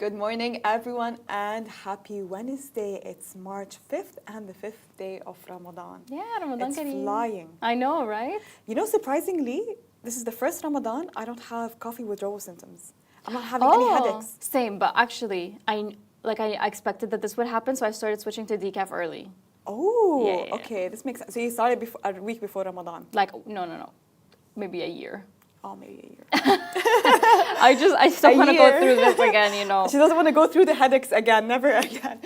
Good morning, everyone, and happy Wednesday. It's March 5th and the 5th day of Ramadan. Yeah, Ramadan It's Kareem. flying. I know, right? You know, surprisingly, this is the first Ramadan I don't have coffee withdrawal symptoms. I'm not having any headaches. Same, but actually, I expected that this would happen, so I started switching to decaf early. Oh, Yeah. okay. This makes sense. So you started a week before Ramadan. Like, no. Maybe a year. Oh, maybe a year. I still want to go through this again, you know. She doesn't want to go through the headaches again, never again.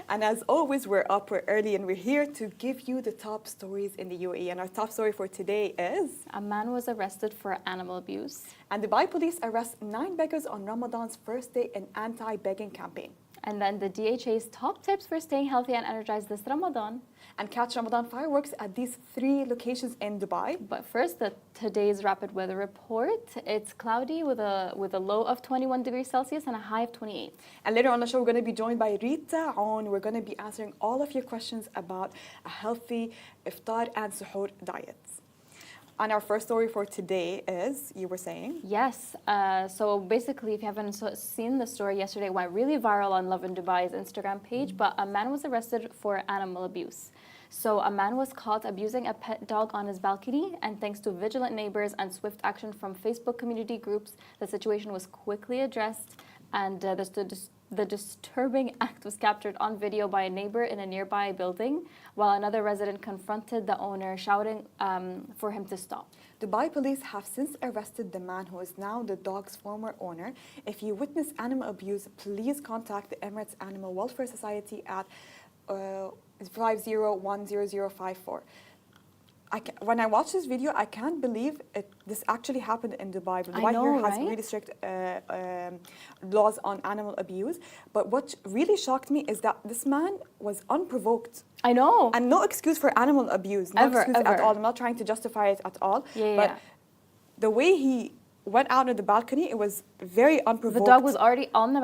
And as always, we're up, we're early, and we're here to give you the top stories in the UAE. And our top story for today is... A man was arrested for animal abuse. And Dubai police arrest 9 beggars on Ramadan's first day in anti-begging campaign. And then the DHA's top tips for staying healthy and energized this Ramadan. And catch Ramadan fireworks at these 3 locations in Dubai. But first, today's rapid weather report. It's cloudy with a low of 21 degrees Celsius and a high of 28. And later on the show, we're going to be joined by Rita, Aoun. We're going to be answering all of your questions about a healthy Iftar and Suhoor diets. And our first story for today is, you were saying? Yes. So basically, if you haven't seen the story yesterday, it went really viral on Lovin Dubai's Instagram page, but a man was arrested for animal abuse. So a man was caught abusing a pet dog on his balcony, and thanks to vigilant neighbors and swift action from Facebook community groups, the situation was quickly addressed, and the disturbing act was captured on video by a neighbor in a nearby building, while another resident confronted the owner, shouting for him to stop. Dubai police have since arrested the man who is now the dog's former owner. If you witness animal abuse, please contact the Emirates Animal Welfare Society at 50100054. When I watch this video, I can't believe this actually happened in Dubai. Dubai here has really strict laws on animal abuse. But what really shocked me is that this man was unprovoked. I know. And no excuse for animal abuse. No excuse at all. I'm not trying to justify it at all. But the way he went out on the balcony, it was very unprovoked. The dog was already on the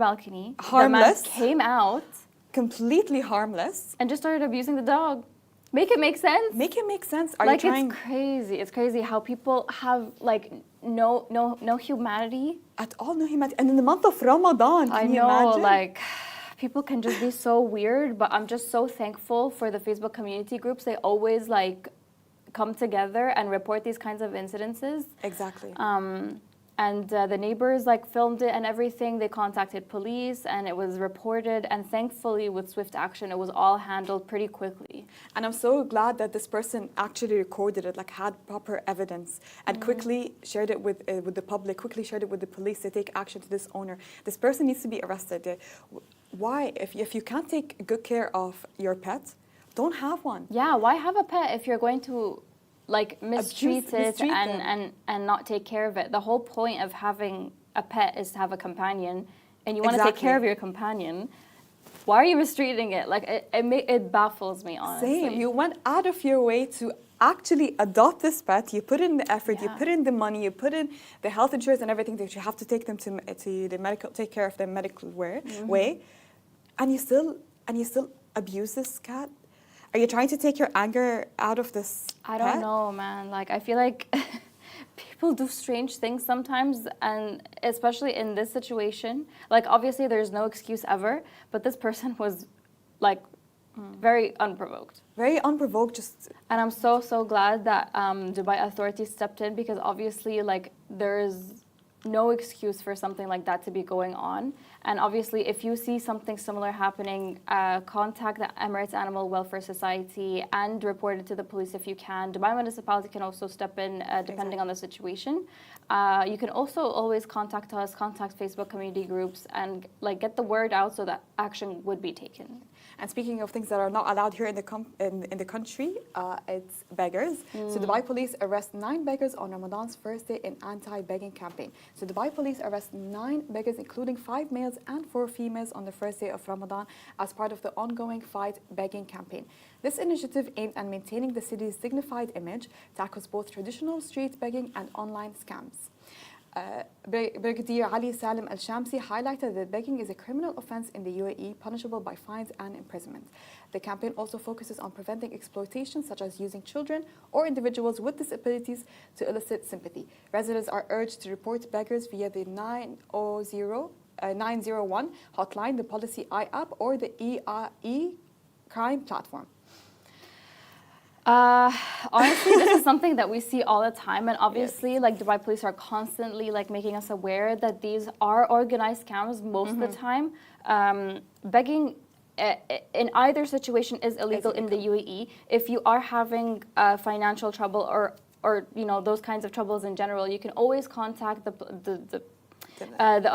balcony. Harmless. The man came out. Completely harmless. And just started abusing the dog. Make it make sense. Make it make sense. It's crazy. It's crazy how people have no humanity at all. No humanity. And in the month of Ramadan, I know, people can just be so weird. But I'm just so thankful for the Facebook community groups. They always come together and report these kinds of incidences. Exactly. And the neighbors filmed it and everything. They contacted police and it was reported. And thankfully, with swift action, it was all handled pretty quickly. And I'm so glad that this person actually recorded it, had proper evidence, and quickly shared it with the public. Quickly shared it with the police to take action to this owner. This person needs to be arrested. Why? If you can't take good care of your pet, don't have one. Yeah. Why have a pet if you're going to mistreat it and not take care of it? The whole point of having a pet is to have a companion, and you want to take care of your companion. Why are you mistreating it? It baffles me, honestly. Same. You went out of your way to actually adopt this pet. You put in the effort, you put in the money, you put in the health insurance and everything that you have to take them to the medical, take care of them medical way, and you still abuse this cat. Are you trying to take your anger out of this I don't know, man. I feel like people do strange things sometimes, and especially in this situation. Obviously, there's no excuse ever, but this person was, very unprovoked. Very unprovoked, just... And I'm so glad that Dubai authorities stepped in, because obviously, there is no excuse for something like that to be going on. And obviously, if you see something similar happening, contact the Emirates Animal Welfare Society and report it to the police if you can. Dubai municipality can also step in depending on the situation. You can also always contact us, contact Facebook community groups, and get the word out so that action would be taken. And speaking of things that are not allowed here in the country, it's beggars. So Dubai police arrest 9 beggars on Ramadan's first day in anti-begging campaign. So Dubai police arrest 9 beggars, including 5 males and 4 females, on the first day of Ramadan as part of the ongoing Fight Begging campaign. This initiative, aimed at maintaining the city's dignified image, tackles both traditional street begging and online scams. Brigadier Ali Salim Al-Shamsi highlighted that begging is a criminal offense in the UAE, punishable by fines and imprisonment. The campaign also focuses on preventing exploitation, such as using children or individuals with disabilities to elicit sympathy. Residents are urged to report beggars via the 900 901 hotline, the Policy I app, or the crime platform? Honestly, this is something that we see all the time, and obviously, like Dubai police are constantly like making us aware that these are organized scams most of the time. Begging in either situation is illegal in the UAE. If you are having financial trouble or you know those kinds of troubles in general, you can always contact the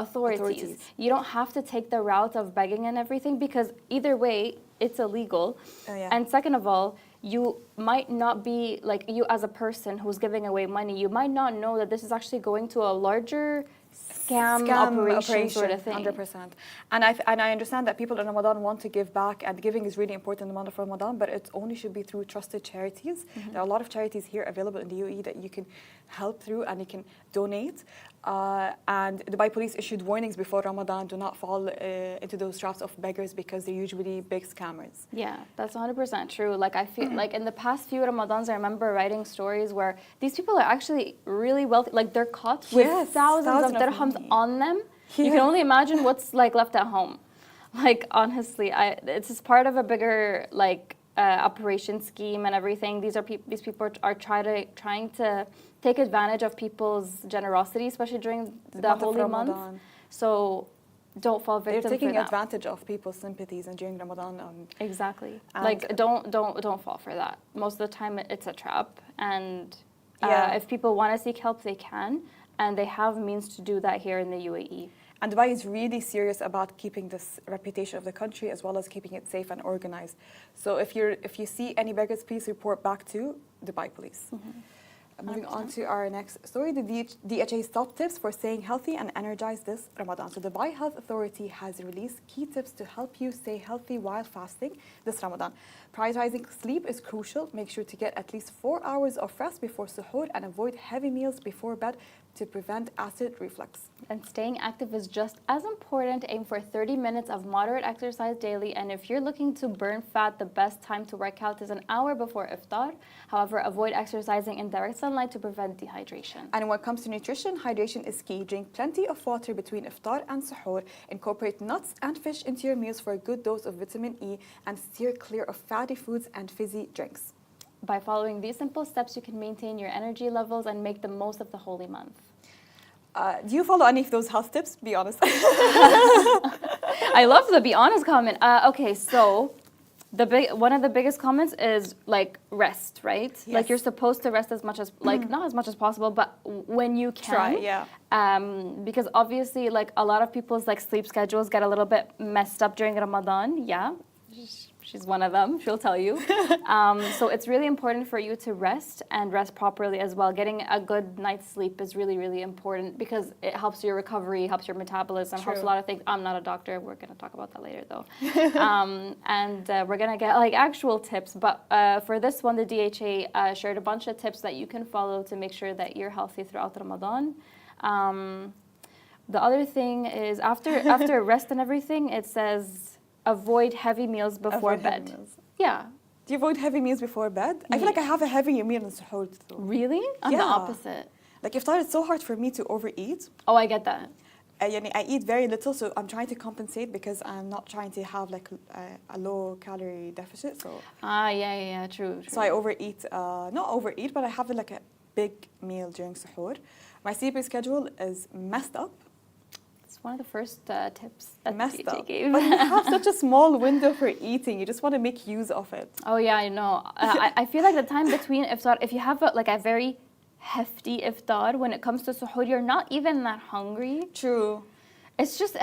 authorities. You don't have to take the route of begging and everything because either way, it's illegal. And second of all, you might not be, like you as a person who's giving away money, you might not know that this is actually going to a larger scam operation sort of thing. 100%. And I understand that people in Ramadan want to give back, and giving is really important in the month of Ramadan, but it only should be through trusted charities. There are a lot of charities here available in the UAE that you can help through and you can donate. And Dubai police issued warnings before Ramadan: do not fall into those traps of beggars because they're usually big scammers. Yeah, that's 100% true. Like I feel like in the past few Ramadans, I remember writing stories where these people are actually really wealthy. Like they're caught with thousands of dirhams on them. You can only imagine what's like left at home. Like honestly, it's just part of a bigger like operation scheme and everything. These people are trying to take advantage of people's generosity, especially during the holy month. So don't fall victim to that. They're taking advantage of people's sympathies and during Ramadan. Exactly. Like don't fall for that. Most of the time it's a trap, and if people want to seek help, they can, and they have means to do that here in the UAE. And Dubai is really serious about keeping this reputation of the country as well as keeping it safe and organized. So if you see any beggars, please report back to Dubai police. Moving on to our next story, the DHA's top tips for staying healthy and energized this Ramadan. So the Dubai Health Authority has released key tips to help you stay healthy while fasting this Ramadan. Prioritizing sleep is crucial. Make sure to get at least 4 hours of rest before suhoor and avoid heavy meals before bed to prevent acid reflux. And staying active is just as important. Aim for 30 minutes of moderate exercise daily. And if you're looking to burn fat, the best time to work out is an hour before iftar. However, avoid exercising in direct sunlight to prevent dehydration. And when it comes to nutrition, hydration is key. Drink plenty of water between iftar and suhoor. Incorporate nuts and fish into your meals for a good dose of vitamin E, and steer clear of fatty foods and fizzy drinks. By following these simple steps, you can maintain your energy levels and make the most of the holy month. Do you follow any of those health tips? Be honest. I love the be honest comment. Okay, so one of the biggest comments is like rest, right? Yes. Like you're supposed to rest as much as not as much as possible, but when you can. Try, yeah. Because obviously, like a lot of people's like sleep schedules get a little bit messed up during Ramadan. Yeah. She's one of them, she'll tell you. So it's really important for you to rest and rest properly as well. Getting a good night's sleep is really, really important because it helps your recovery, helps your metabolism, helps a lot of things. I'm not a doctor. We're going to talk about that later, though. And we're going to get like actual tips. But for this one, the DHA shared a bunch of tips that you can follow to make sure that you're healthy throughout Ramadan. The other thing is after rest and everything, it says avoid heavy meals before bed. Yeah. Do you avoid heavy meals before bed? I feel like I have a heavy meal in suhoor too. Really? I'm the opposite. Like iftar, it's so hard for me to overeat. Oh, I get that. I eat very little, so I'm trying to compensate because I'm not trying to have like a low calorie deficit. So true. So I overeat, not overeat, but I have like a big meal during suhoor. My sleeping schedule is messed up. One of the first tips that DHA gave. But you have such a small window for eating. You just want to make use of it. Oh yeah, I know. I feel like the time between iftar, if you have a very hefty iftar, when it comes to suhoor, you're not even that hungry. True. It's just.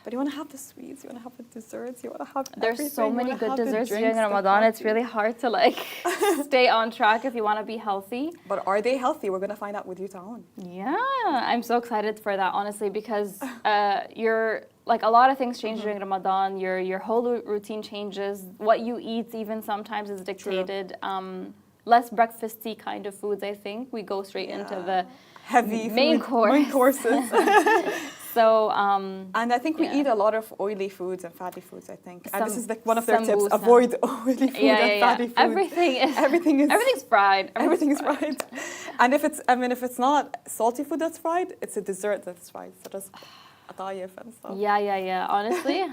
But you want to have the sweets, you want to have the desserts, you want to have There's so many good desserts during Ramadan. It's really hard to like stay on track if you want to be healthy. But are they healthy? We're going to find out with Rita Aoun. Yeah, I'm so excited for that, honestly, because you're like a lot of things change during Ramadan. Your whole routine changes. What you eat even sometimes is dictated. Less breakfasty kind of foods, I think. We go straight into the heavy main courses. So, and I think we eat a lot of oily foods and fatty foods, I think. And this is like one of their tips: avoid oily food and fatty food. Everything's fried. Everything is fried. And if it's not salty food that's fried, it's a dessert that's fried. So just atayef and stuff. Yeah. Honestly,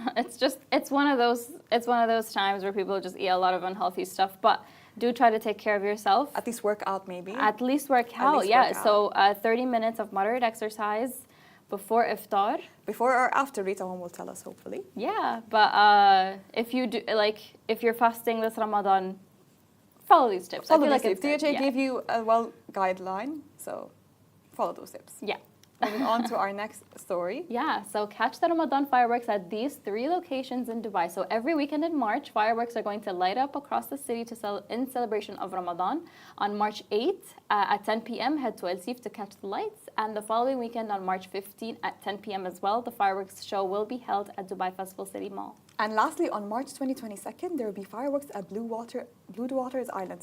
it's one of those times where people just eat a lot of unhealthy stuff. But do try to take care of yourself. At least work out, maybe. At least work out. So 30 minutes of moderate exercise before iftar. Before or after, Rita will tell us, hopefully. Yeah, but if you're fasting this Ramadan, follow these tips. Follow these tips. DHA gave you a guideline, so follow those tips. Yeah. Moving on to our next story. Yeah, so catch the Ramadan fireworks at these 3 locations in Dubai. So every weekend in March, fireworks are going to light up across the city in celebration of Ramadan. On March 8th at 10 p.m., head to El Sif to catch the lights. And the following weekend on March 15th at 10 p.m. as well, the fireworks show will be held at Dubai Festival City Mall. And lastly, on March 22nd, there will be fireworks at Blue Waters Island.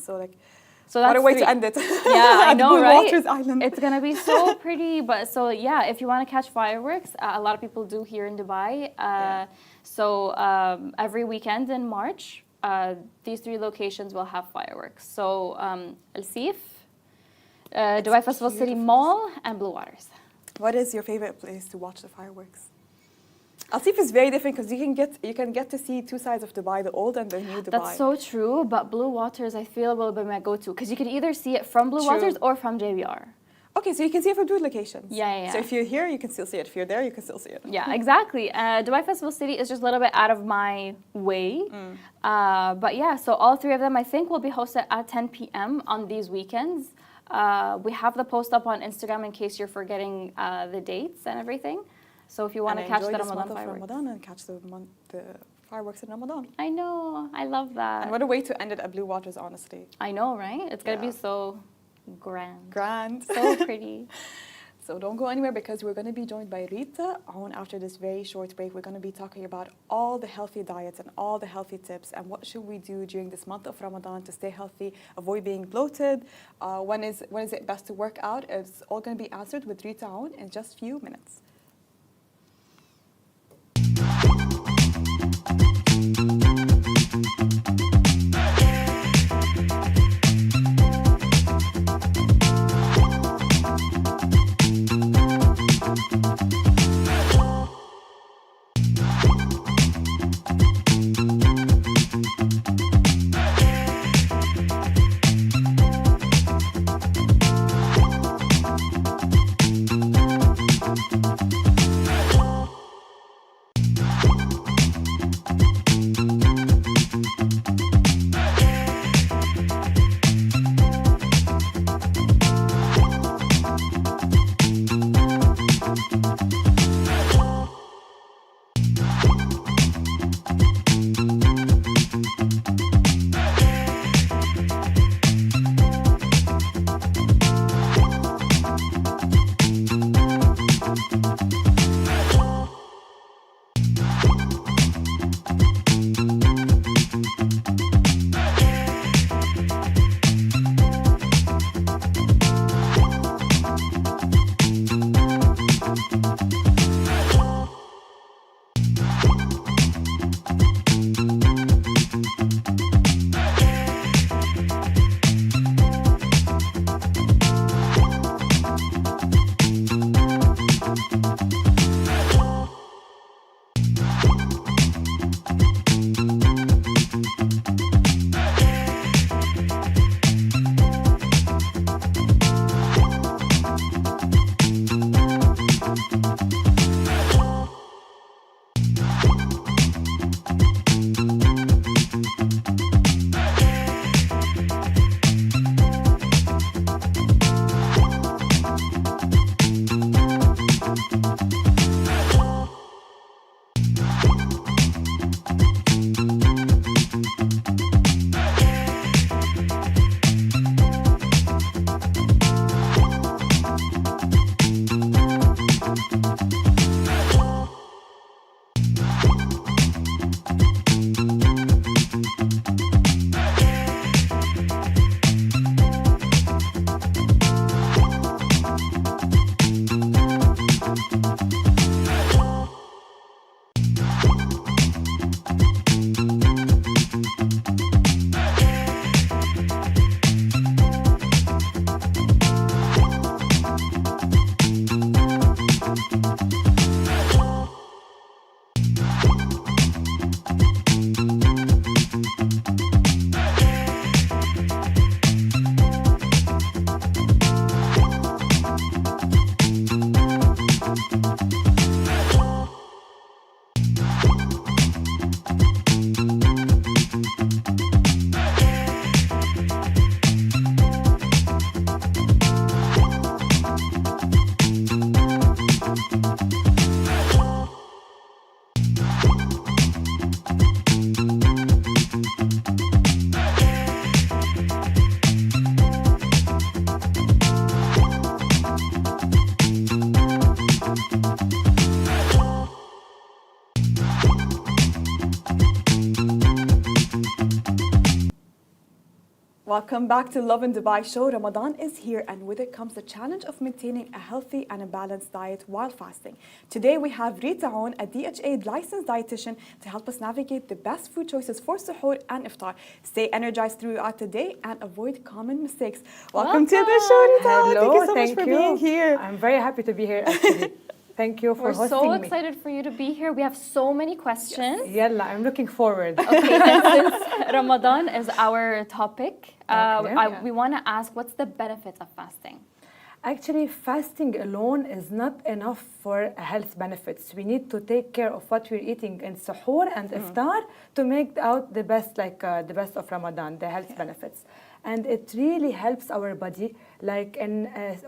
So what a way to end it. Yeah, I know, Blue right? Waters Island. It's going to be so pretty. But so, yeah, if you want to catch fireworks, a lot of people do here in Dubai. So every weekend in March, these 3 locations will have fireworks. So El Sif, Dubai Festival City Mall, and Blue Waters. What is your favorite place to watch the fireworks? Al Sif is very different because you can get to see 2 sides of Dubai, the old and the new Dubai. That's so true, but Blue Waters I feel will be my go-to because you can either see it from Blue Waters or from JBR. Okay, so you can see it from 2 locations. Yeah. So if you're here, you can still see it. If you're there, you can still see it. Yeah, exactly. Dubai Festival City is just a little bit out of my way. But yeah, so all 3 of them I think will be hosted at 10 p.m. on these weekends. We have the post up on Instagram in case you're forgetting the dates and everything. So if you want to catch the Ramadan fireworks. Ramadan and catch the fireworks in Ramadan. I know, I love that. And what a way to end it at Blue Waters, honestly. I know, right? It's going to be so grand. So pretty. So don't go anywhere because we're going to be joined by Rita, Aoun, after this very short break. We're going to be talking about all the healthy diets and all the healthy tips and what should we do during this month of Ramadan to stay healthy, avoid being bloated, when is it best to work out. It's all going to be answered with Rita Aoun in just a few minutes. Welcome back to Lovin Dubai show. Ramadan is here, and with it comes the challenge of maintaining a healthy and a balanced diet while fasting. Today we have Rita Aoun, a DHA licensed dietitian, to help us navigate the best food choices for suhoor and iftar. Stay energized throughout the day and avoid common mistakes. Welcome to the show, Rita. Hello, Thank you so much for being here. I'm very happy to be here, actually. Thank you for We're hosting so me. excited for you to be here. We have so many questions. Yalla, I'm looking forward. Okay, and since Ramadan is our topic, Okay. we want to ask, what's the benefits of fasting? Actually, fasting alone is not enough for health benefits. We need to take care of what we're eating in suhoor and iftar to make out the best, the best of Ramadan, the health benefits. And it really helps our body,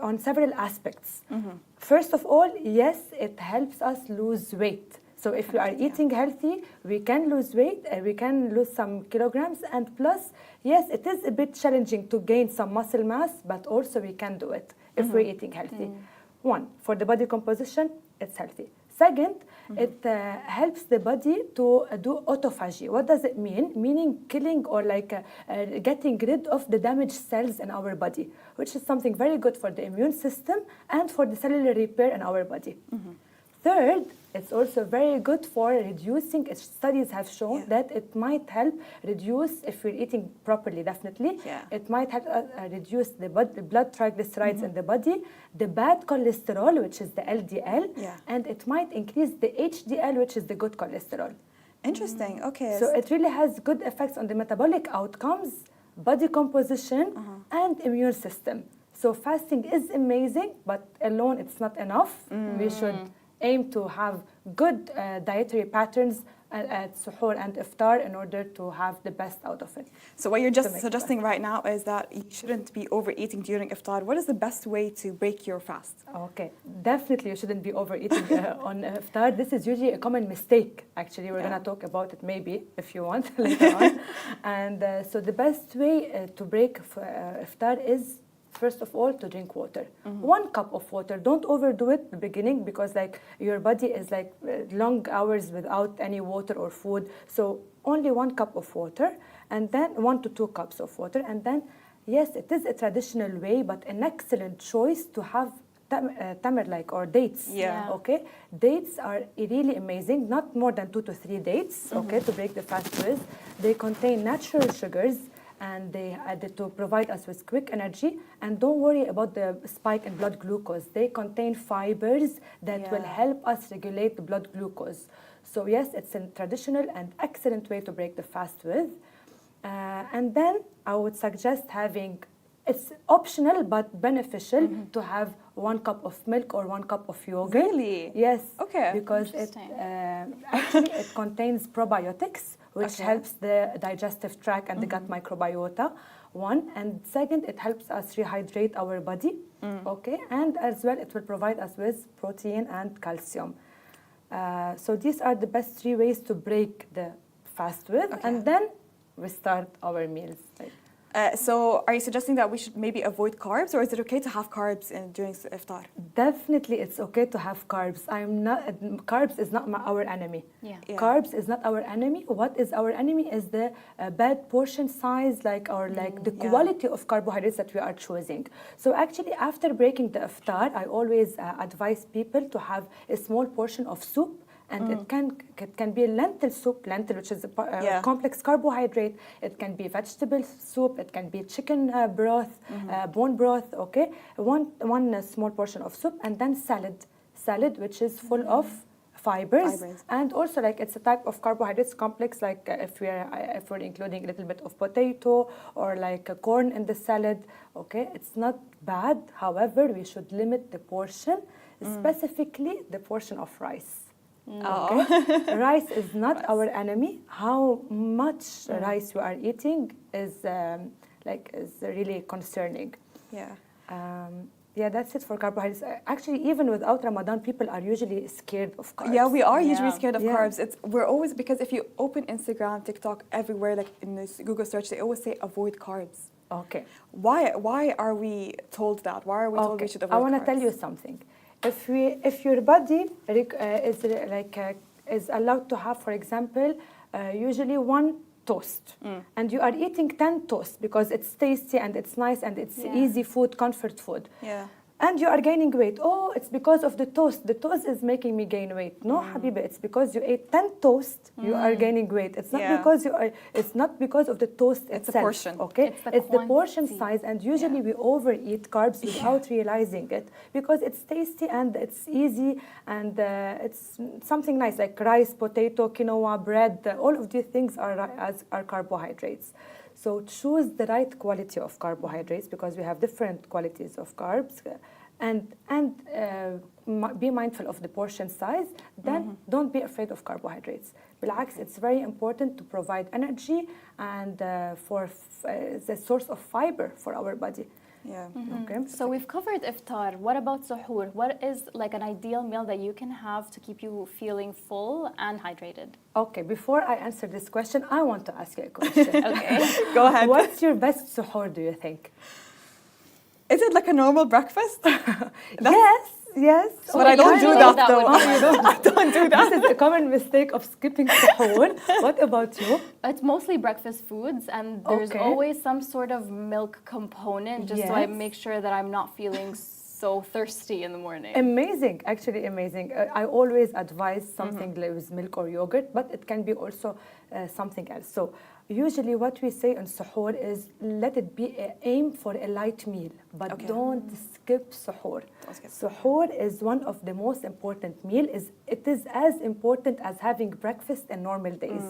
on several aspects. First of all, yes, it helps us lose weight. So if we are eating healthy, we can lose weight, we can lose some kilograms, and plus, yes, it is a bit challenging to gain some muscle mass, but also we can do it if we're eating healthy. One, for the body composition, it's healthy. Second, it helps the body to do autophagy. What does it mean? Meaning killing or getting rid of the damaged cells in our body, which is something very good for the immune system and for the cellular repair in our body. Third, it's also very good for reducing, studies have shown that it might help reduce, if we're eating properly, definitely, it might help reduce the blood triglycerides in the body, the bad cholesterol, which is the LDL, and it might increase the HDL, which is the good cholesterol. Interesting. Okay. So it really has good effects on the metabolic outcomes, body composition, and immune system. So fasting is amazing, but alone it's not enough. We should aim to have good dietary patterns at suhoor and iftar in order to have the best out of it. So what you're just suggesting right now is that you shouldn't be overeating during iftar. What is the best way to break your fast? Okay, definitely you shouldn't be overeating on iftar. This is usually a common mistake. Actually, we're going to talk about it maybe if you want later on. And so the best way to break iftar is, first of all, to drink water. 1 cup of water. Don't overdo it at the beginning, because your body is long hours without any water or food. So only 1 cup of water, and then 1 to 2 cups of water. And then, yes, it is a traditional way, but an excellent choice to have tamar or dates. Okay, dates are really amazing. Not more than 2 to 3 dates. Okay, to break the fast with. They contain natural sugars, and they to provide us with quick energy. And don't worry about the spike in blood glucose. They contain fibers that will help us regulate the blood glucose. So yes, it's a traditional and excellent way to break the fast with. And then I would suggest it's optional but beneficial to have 1 cup of milk or 1 cup of yogurt. Really? Yes. Okay. Because actually it contains probiotics, which helps the digestive tract and the gut microbiota. 1, and second, it helps us rehydrate our body. Okay, and as well, it will provide us with protein and calcium. So these are the best 3 ways to break the fast with, and then we start our meals. So are you suggesting that we should maybe avoid carbs, or is it okay to have carbs during iftar? Definitely it's okay to have carbs. Carbs is not our enemy. Carbs is not our enemy. What is our enemy is the bad portion size, the quality of carbohydrates that we are choosing. So actually, after breaking the iftar, I always advise people to have a small portion of soup. And it can be lentil soup, which is a complex carbohydrate. It can be vegetable soup. It can be chicken broth, bone broth. Okay, one small portion of soup, and then salad, which is full of fibers, and also it's a type of carbohydrates complex. If we're including a little bit of potato or corn in the salad. Okay, it's not bad. However, we should limit the portion, specifically the portion of rice. Okay. Rice is not our enemy. How much rice you are eating is really concerning. That's it for carbohydrates. Actually, even without Ramadan, people are usually scared of carbs. Yeah, we are usually scared of carbs. We're always, because if you open Instagram, TikTok, everywhere, in this Google search, they always say avoid carbs. Okay. Why are we told that? Why are we told we should avoid carbs? I want to tell you something. If your body is allowed to have, for example, usually 1 toast, and you are eating 10 toast because it's tasty and it's nice and it's easy food, comfort food. Yeah. And you are gaining weight. Oh, it's because of the toast. The toast is making me gain weight. No, Habiba, it's because you ate 10 toast, you are gaining weight. It's not because you are, it's not because of the toast itself. It's a portion. Okay? It's the portion size, and usually we overeat carbs without realizing it because it's tasty and it's easy and it's something nice like rice, potato, quinoa, bread. All of these things are carbohydrates. So choose the right quality of carbohydrates because we have different qualities of carbs, and be mindful of the portion size. Then don't be afraid of carbohydrates. بالعكس, it's very important to provide energy and for the source of fiber for our body. Yeah. Okay. So we've covered iftar. What about suhoor? What is like an ideal meal that you can have to keep you feeling full and hydrated? Okay, before I answer this question, I want to ask you a question. Okay. Go ahead. What's your best suhoor, do you think? Is it like a normal breakfast? Yes. But I don't do that though. I don't do that. This is a common mistake of skipping suhoor. What about you? It's mostly breakfast foods, and there's always some sort of milk component, just so I make sure that I'm not feeling so thirsty in the morning. Amazing, actually amazing. I always advise something like with milk or yogurt, but it can be also something else. So usually what we say on suhoor is let it be aim for a light meal, but don't skip suhoor. Suhoor is one of the most important meal. It is as important as having breakfast in normal days.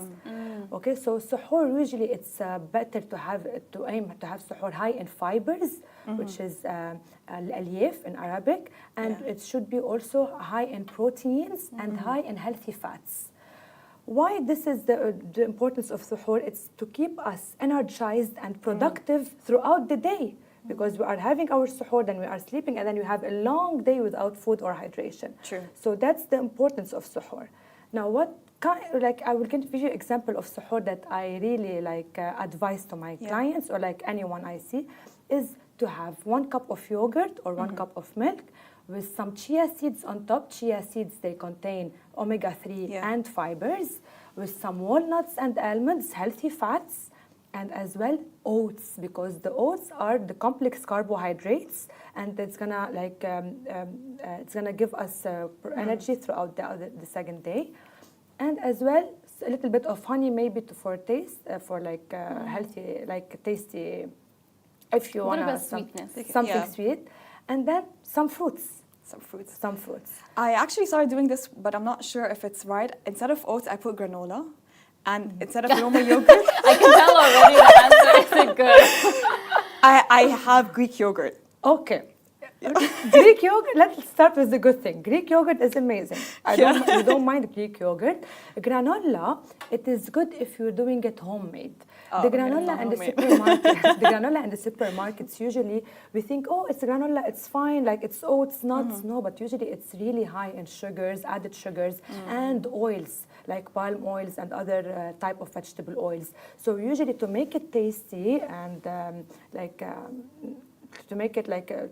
Okay, so suhoor usually it's better to aim to have suhoor high in fibers, which is al-alyaf in Arabic, and it should be also high in proteins and high in healthy fats. Why this is the importance of suhoor? It's to keep us energized and productive throughout the day, because we are having our suhoor, then we are sleeping, and then you have a long day without food or hydration. True. So that's the importance of suhoor. Now, I will give you an example of suhoor that I really advise to my clients or like anyone I see, is to have 1 cup of yogurt or 1 cup of milk with some chia seeds on top. Chia seeds, they contain omega-3 and fibers, with some walnuts and almonds, healthy fats, and as well oats, because the oats are the complex carbohydrates, and it's gonna it's gonna give us energy throughout the second day, and as well a little bit of honey maybe for taste, for healthy, tasty. If you want something sweet, and then some fruits. Some fruits. I actually started doing this, but I'm not sure if it's right. Instead of oats, I put granola, and instead of normal yogurt, I can tell already the answer isn't good. I have Greek yogurt. Okay. Greek yogurt, let's start with the good thing. Greek yogurt is amazing. You don't mind Greek yogurt. Granola, it is good if you're doing it homemade. The granola and the supermarkets, usually we think, oh, it's granola, it's fine, like it's oats, nuts. No, but usually it's really high in sugars, added sugars, and oils, like palm oils and other type of vegetable oils. So usually to make it tasty and to make it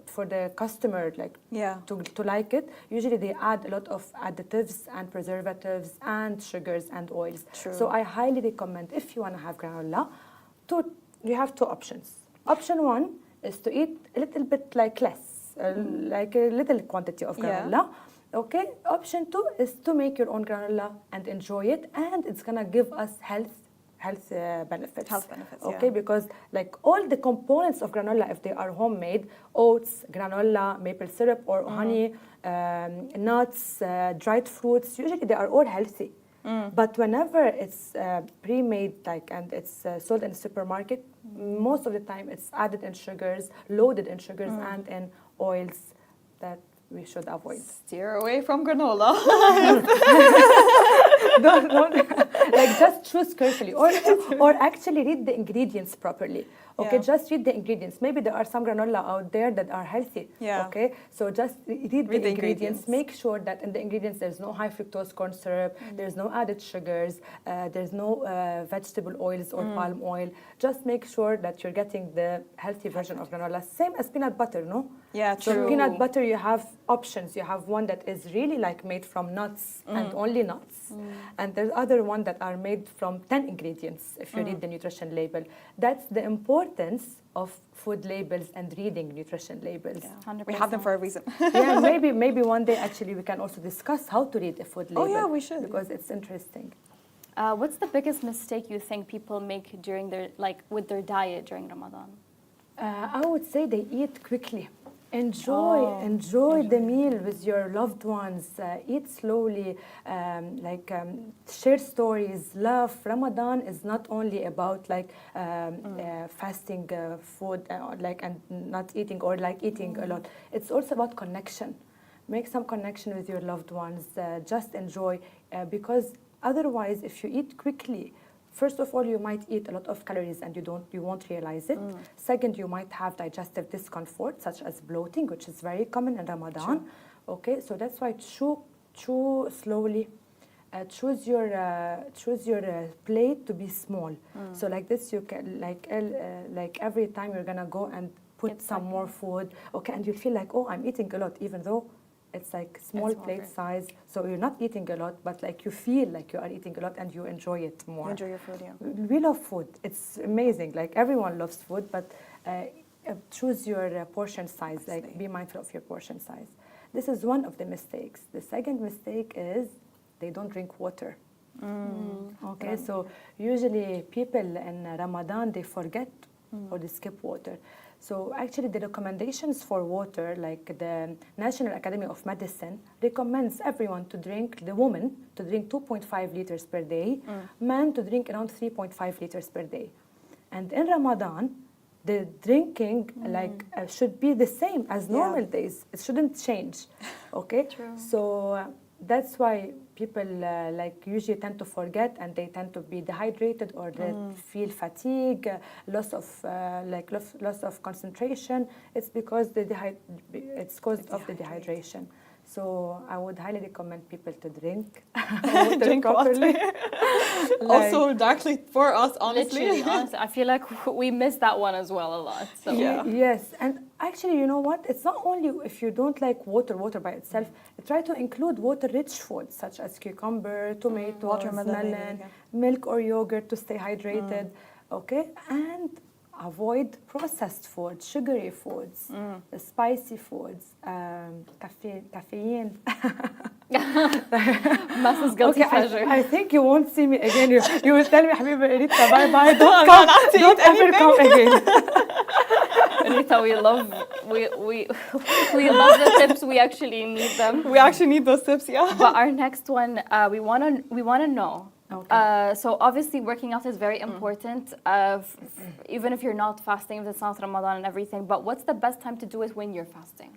for the customer to like it, usually they add a lot of additives and preservatives and sugars and oils. True. So I highly recommend, if you want to have granola, you have 2 options. Option 1 is to eat a little bit less, like a little quantity of granola. Okay. Option 2 is to make your own granola and enjoy it, and it's gonna give us health benefits. Okay, because all the components of granola, if they are homemade, oats, granola, maple syrup or honey, nuts, dried fruits, usually they are all healthy. But whenever it's pre-made and it's sold in the supermarket, most of the time it's added in sugars, loaded in sugars and in oils that we should avoid. Steer away from granola. don't just choose carefully, or actually read the ingredients properly. Okay, Yeah. just read the ingredients. Maybe there are some granola out there that are healthy. Yeah. Okay, so just read the the ingredients. ingredients. Make sure that in the ingredients there's no high fructose corn syrup, there's no added sugars, there's no vegetable oils or palm oil. Just make sure that you're getting the healthy version of granola. Same as peanut butter, no? Yeah, So true. peanut butter, you have options. You have one that is really like made from nuts and only nuts. And there's other one that are made from 10 ingredients, if you read the nutrition label. That's the importance of food labels and reading nutrition labels. Yeah. 100%. We have them for a reason. Yeah, maybe one day actually we can also discuss how to read a food label. Oh, yeah, we should. Because it's interesting. What's the biggest mistake you think people make during their, like, with their diet during Ramadan? I would say they eat quickly. Enjoy the meal with your loved ones. Eat slowly. Share stories. Love. Ramadan is not only about fasting food, and not eating or eating a lot. It's also about connection. Make some connection with your loved ones. Just enjoy, because otherwise, if you eat quickly, first of all, you might eat a lot of calories and you won't realize it. Second, you might have digestive discomfort, such as bloating, which is very common in Ramadan. Okay, so that's why chew slowly. Choose your plate to be small. So like this, you can every time you're gonna go and put some more food. Okay, and you feel like, oh, I'm eating a lot, even though it's like small plate size, so you're not eating a lot, but like you feel like you are eating a lot and you enjoy it more. You enjoy your food, yeah. We love food. It's amazing. Like everyone loves food, but choose your portion size. Like be mindful of your portion size. This is one of the mistakes. The second mistake is they don't drink water. Okay, so usually people in Ramadan, they forget or they skip water. So actually the recommendations for water, like the National Academy of Medicine recommends everyone to drink, the woman to drink 2.5 liters per day, men to drink around 3.5 liters per day. And in Ramadan, the drinking should be the same as normal days. It shouldn't change, okay? True. So that's why people usually tend to forget, and they tend to be dehydrated or they feel fatigue, loss of concentration. It's because it's caused of the dehydration. So I would highly recommend people to drink water Drink properly. Also, directly for us, honestly. Literally, honestly, I feel like we miss that one as well a lot. So. Yeah. Yes, and actually, you know what? It's not only if you don't like water by itself. Try to include water-rich foods such as cucumber, tomatoes, watermelon, melon, milk or yogurt to stay hydrated. Okay, and avoid processed foods, sugary foods, spicy foods, caffeine. Masses guilty Okay, pleasure. I think you won't see me again. You will tell me, Habiba, Rita, bye-bye. Don't ever come again. Rita, we love the tips. We actually need them. We actually need those tips, yeah. But our next one, we wanna know. Okay. So obviously, working out is very important. Even if you're not fasting, if it's not Ramadan and everything. But what's the best time to do it when you're fasting,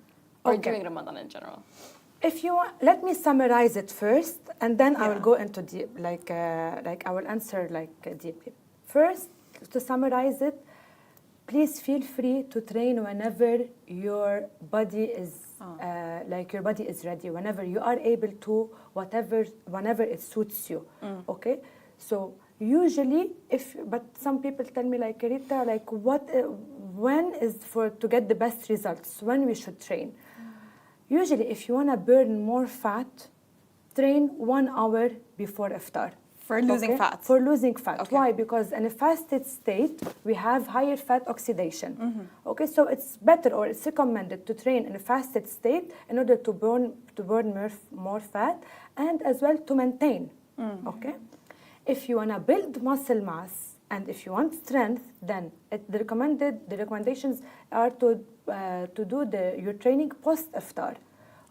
or during Ramadan in general? If you want, let me summarize it first, and then I will go into deep, I will answer deeply. First, to summarize it, please feel free to train whenever your body is your body is ready. Whenever you are able to, whenever it suits you. Okay, so usually, but some people tell me Rita, when is to get the best results? When we should train? Usually, if you want to burn more fat, train 1 hour before iftar. For losing fat. For losing fat. Okay. Why? Because in a fasted state, we have higher fat oxidation. Okay, so it's better or it's recommended to train in a fasted state in order to burn more fat and as well to maintain. Okay, if you want to build muscle mass and if you want strength, then the recommendations are to do your training post iftar.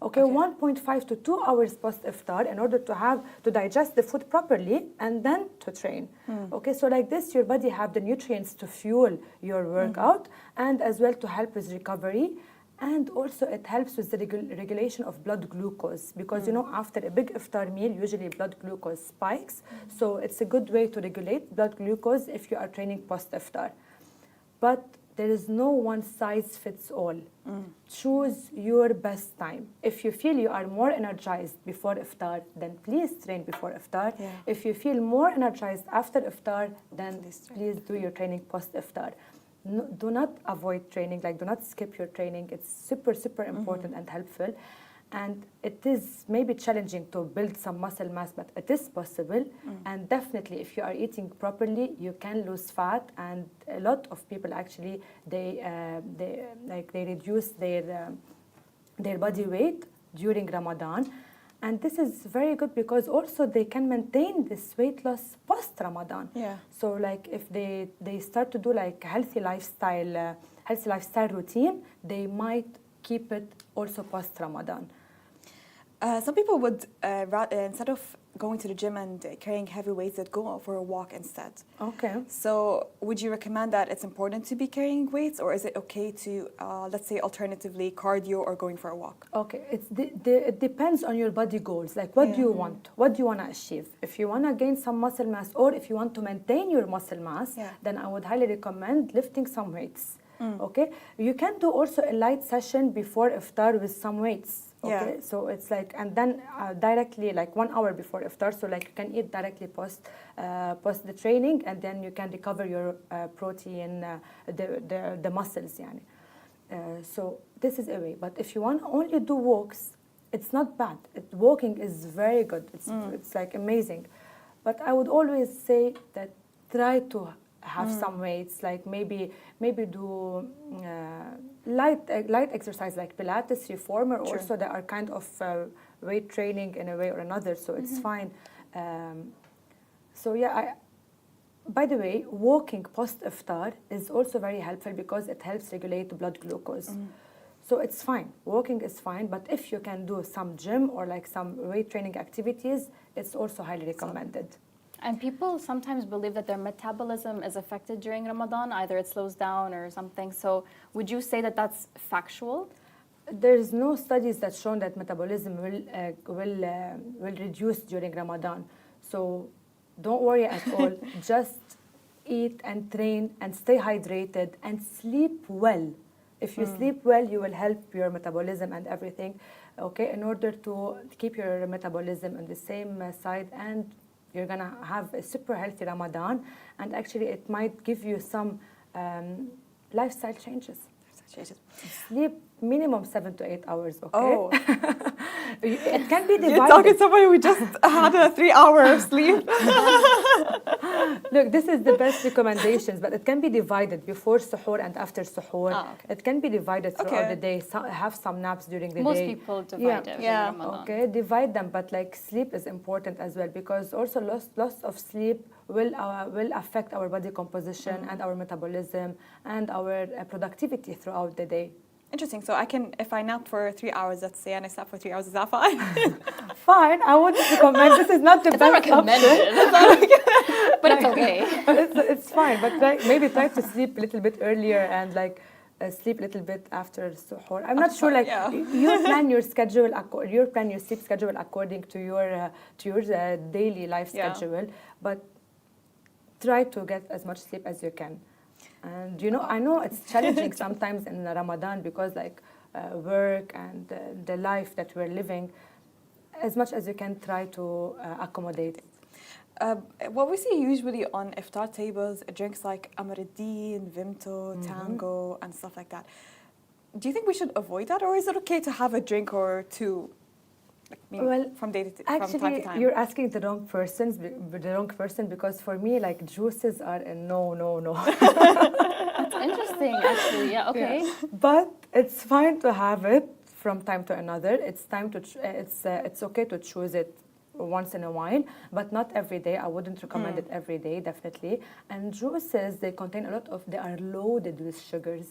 Okay, 1.5 to 2 hours post iftar in order to digest the food properly and then to train. Okay, so like this, your body have the nutrients to fuel your workout and as well to help with recovery. And also it helps with the regulation of blood glucose because, after a big iftar meal, usually blood glucose spikes. So it's a good way to regulate blood glucose if you are training post iftar. but there is no one size fits all. Choose your best time. If you feel you are more energized before iftar, then please train before iftar. Yeah. If you feel more energized after iftar, then Please train. please do your training post iftar. No, do not avoid training, like do not skip your training. It's super, super important and helpful. And it is maybe challenging to build some muscle mass, but it is possible. And definitely, if you are eating properly, you can lose fat. And a lot of people actually they reduce their body weight during Ramadan. And this is very good because also they can maintain this weight loss post Ramadan. Yeah. So like if they start to do like healthy lifestyle routine, they might keep it also post Ramadan. Some people would, instead of going to the gym and carrying heavy weights, they'd go for a walk instead. Okay. So would you recommend that it's important to be carrying weights, or is it okay to, let's say, alternatively, cardio or going for a walk? Okay, it depends on your body goals. Like, what do you want? What do you want to achieve? If you want to gain some muscle mass, or if you want to maintain your muscle mass, then I would highly recommend lifting some weights. Okay, you can do also a light session before iftar with some weights. Okay, so it's like, and then directly like 1 hour before iftar, so like you can eat directly post the training, and then you can recover your protein, the muscles, yani. So this is a way. But if you want to only do walks, it's not bad. Walking is very good. It's like amazing. But I would always say that try to have some weights, like maybe do light exercise like Pilates, reformer. Also, they are kind of weight training in a way or another, so it's fine. So yeah, by the way, walking post iftar is also very helpful because it helps regulate blood glucose. So it's fine. Walking is fine, but if you can do some gym or like some weight training activities, it's also highly recommended. And people sometimes believe that their metabolism is affected during Ramadan, either it slows down or something. So would you say that that's factual? There's no studies that show that metabolism will reduce during Ramadan. So don't worry at all. Just eat and train and stay hydrated and sleep well. If you sleep well, you will help your metabolism and everything, okay, in order to keep your metabolism on the same side, and you're going to have a super healthy Ramadan, and actually it might give you some lifestyle changes. Sleep minimum 7 to 8 hours, okay? Oh. It can be divided. You're talking to somebody who just had a 3-hour sleep. Look, this is the best recommendations, but it can be divided before suhoor and after suhoor. Okay. It can be divided throughout the day. Have some naps during the day. Most people divide it in Ramadan. Okay, divide them, but like sleep is important as well, because also loss of sleep will affect our body composition and our metabolism and our productivity throughout the day. Interesting. So I can, if I nap for 3 hours, let's say, and I slept for 3 hours, is that fine? Fine. I wouldn't recommend. This is not the best option. But it's okay. It's fine. But maybe try to sleep a little bit earlier and like sleep a little bit after suhoor. I'm not sure. Like you plan your schedule, you plan your sleep schedule according to your daily life schedule. But try to get as much sleep as you can. And I know it's challenging sometimes in Ramadan because like work and the life that we're living, as much as you can try to accommodate it. What we see usually on iftar tables, drinks like Amaruddin, Vimto, Tango, and stuff like that. Do you think we should avoid that, or is it okay to have a drink or two? From time to time. You're asking the wrong person because for me, like juices are a no. That's interesting, actually. Yeah, okay. Yeah. But it's fine to have it from time to another. It's it's okay to choose it once in a while, but not every day. I wouldn't recommend it every day, definitely. And juices, they contain they are loaded with sugars.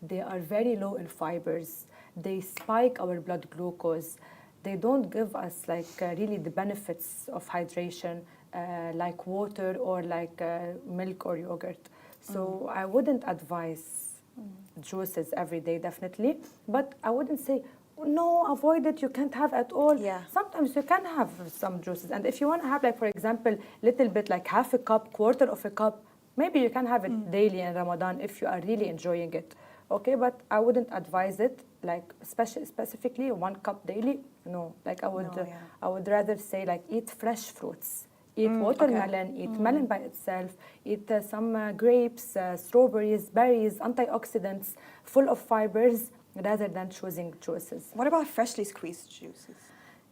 They are very low in fibers. They spike our blood glucose. They don't give us like really the benefits of hydration like water or like milk or yogurt. So I wouldn't advise juices every day, definitely. But I wouldn't say, no, avoid it, you can't have at all. Yeah. Sometimes you can have some juices. And if you want to have, like, for example, little bit, like half a cup, quarter of a cup, Maybe you can have it daily in Ramadan if you are really enjoying it. Okay, but I wouldn't advise it like specifically 1 cup daily. No, like I would rather say like eat fresh fruits. Eat watermelon, eat melon by itself, eat some grapes, strawberries, berries, antioxidants, full of fibers, rather than choosing juices. What about freshly squeezed juices?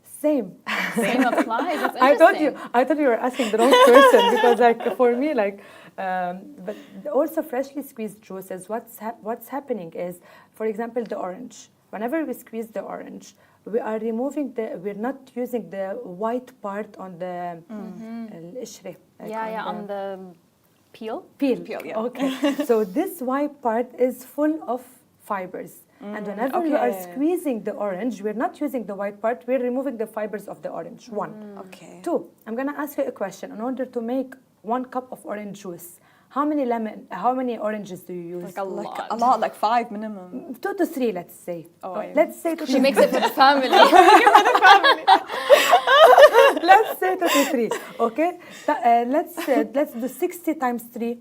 Same. Same applies. That's I interesting. thought you were asking the wrong person because like for me like, but also freshly squeezed juices. What's happening is, for example, the orange. Whenever we squeeze the orange, we are removing we're not using the white part on the القشرة, like On the peel. peel. Peel, yeah. Okay. So this white part is full of fibers. And whenever we are squeezing the orange, we're not using the white part, we're removing the fibers of the orange. 1. Okay. 2, I'm going to ask you a question. In order to make 1 cup of orange juice, how many oranges do you use? Like a lot, like 5 minimum. 2 to 3, let's say. Let's say 2 to She makes it for the family. Let's say 2 to 3. Okay. Let's do 60 times 3.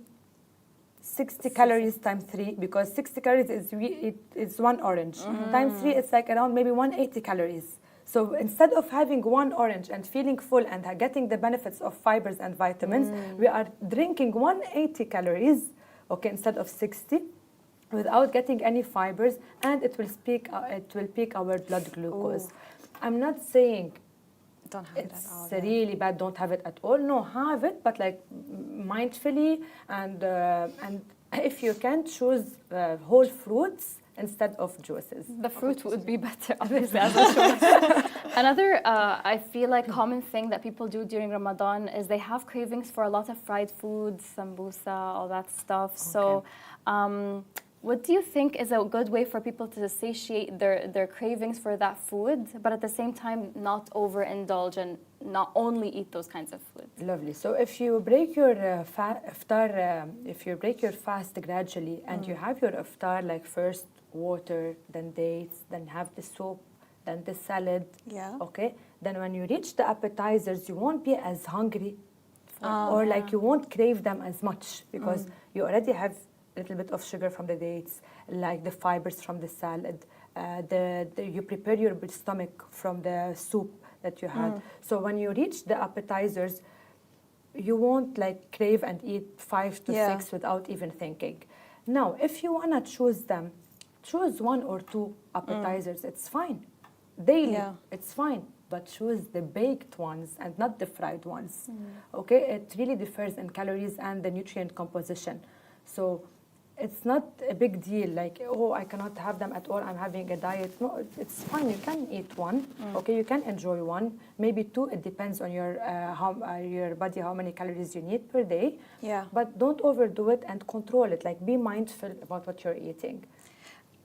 60 calories times 3, because 60 calories is 1 orange. Times 3 is like around maybe 180 calories. So instead of having 1 orange and feeling full and getting the benefits of fibers and vitamins, we are drinking 180 calories, okay, instead of 60, without getting any fibers, and it will peak our blood glucose. I'm not saying Don't have it at all. it's really bad, don't have it at all. No, have it, but like mindfully, and if you can, choose whole fruits instead of juices. The fruit would be better, obviously, as a choice. Another, I feel like, common thing that people do during Ramadan is they have cravings for a lot of fried foods, sambusa, all that stuff. So, what do you think is a good way for people to satiate their cravings for that food, but at the same time not overindulge and not only eat those kinds of foods? Lovely. So if you break your iftar, if you break your fast gradually, and you have your iftar like first water, then dates, then have the soup, then the salad. Yeah. Okay. Then when you reach the appetizers, you won't be as hungry, or like you won't crave them as much because you already have a little bit of sugar from the dates, like the fibers from the salad. You prepare your stomach from the soup that you had. So when you reach the appetizers, you won't like crave and eat 5 to 6 without even thinking. Now, if you wanna choose them, choose 1 or 2 appetizers. It's fine. Daily, it's fine. But choose the baked ones and not the fried ones. Okay, it really differs in calories and the nutrient composition. So it's not a big deal, like, oh, I cannot have them at all, I'm having a diet. No, it's fine, you can eat 1, okay, you can enjoy 1, maybe 2, it depends on your body, how many calories you need per day. Yeah. But don't overdo it and control it, like be mindful about what you're eating.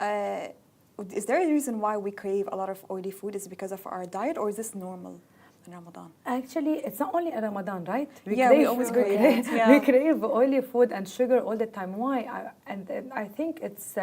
Is there a reason why we crave a lot of oily food? Is it because of our diet, or is this normal in Ramadan? Actually, it's not only in Ramadan, right? We always crave it. We crave oily food and sugar all the time. Why? I think it's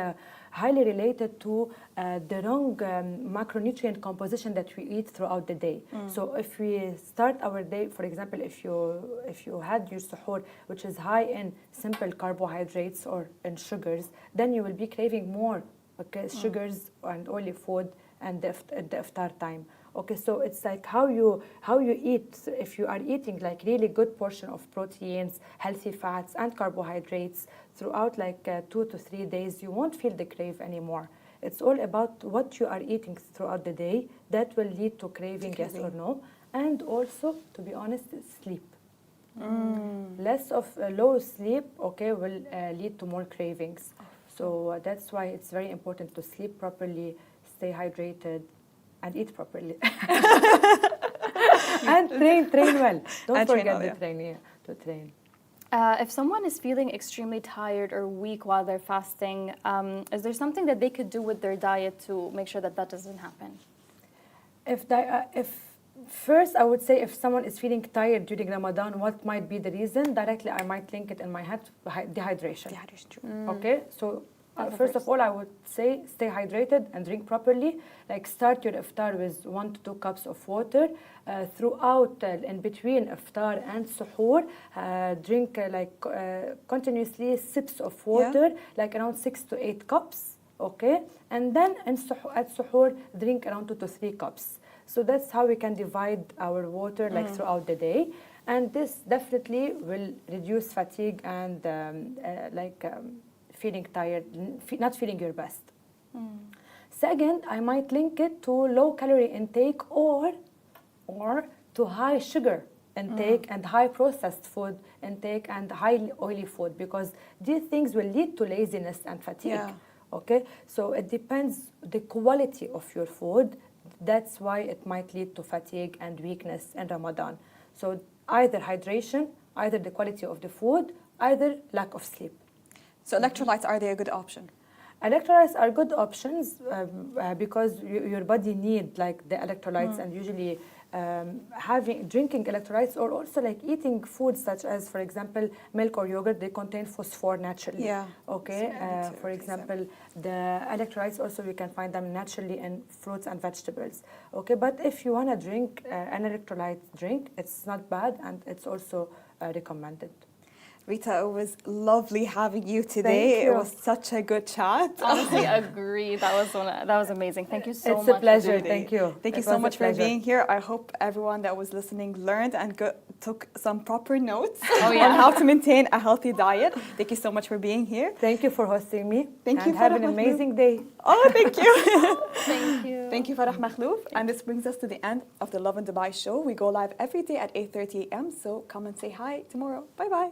highly related to the wrong macronutrient composition that we eat throughout the day. So if we start our day, for example, if you had your suhoor, which is high in simple carbohydrates or in sugars, then you will be craving more, okay, sugars and oily food and the iftar time. Okay, so it's like how you eat. If you are eating like really good portion of proteins, healthy fats, and carbohydrates throughout like 2 to 3 days, you won't feel the crave anymore. It's all about what you are eating throughout the day that will lead to craving, yes or no. And also, to be honest, sleep. Less of low sleep, okay, will lead to more cravings. So that's why it's very important to sleep properly, stay hydrated, and eat properly. And train well. Don't forget to train. If someone is feeling extremely tired or weak while they're fasting, is there something that they could do with their diet to make sure that that doesn't happen? First, I would say if someone is feeling tired during Ramadan, what might be the reason? Directly, I might link it in my head, dehydration. Dehydration, true. Okay, so First of all, I would say stay hydrated and drink properly. Like start your iftar with 1 to 2 cups of water. Throughout, in between iftar and suhoor, drink continuously sips of water, like around 6 to 8 cups. Okay, and then at suhoor, drink around 2 to 3 cups. So that's how we can divide our water like throughout the day, and this definitely will reduce fatigue and feeling tired, not feeling your best. Second, I might link it to low calorie intake or to high sugar intake and high processed food intake and high oily food, because these things will lead to laziness and fatigue. Yeah. Okay, so it depends the quality of your food. That's why it might lead to fatigue and weakness in Ramadan. So either hydration, either the quality of the food, either lack of sleep. So electrolytes, are they a good option? Electrolytes are good options because your body need like the electrolytes, and usually drinking electrolytes or also like eating foods such as, for example, milk or yogurt, they contain phosphor naturally. Yeah. Okay. For example, the electrolytes also you can find them naturally in fruits and vegetables. Okay. But if you want to drink an electrolyte drink, it's not bad and it's also recommended. Rita, it was lovely having you today. Thank you. It was such a good chat. Honestly, agree. That was amazing. Thank you so much. It's a pleasure. Today. Thank you. Thank you It so was a much for pleasure. being here. I hope everyone that was listening learned and took some proper notes Oh, yeah. on how to maintain a healthy diet. Thank you so much for being here. Thank you for hosting me. Thank you, and have Farah an Mahlouf. amazing day. Oh, thank you. Thank you. Thank you, Farah Mahlouf. And this brings us to the end of the Lovin Dubai show. We go live every day at 8:30 a.m. So come and say hi tomorrow. Bye-bye.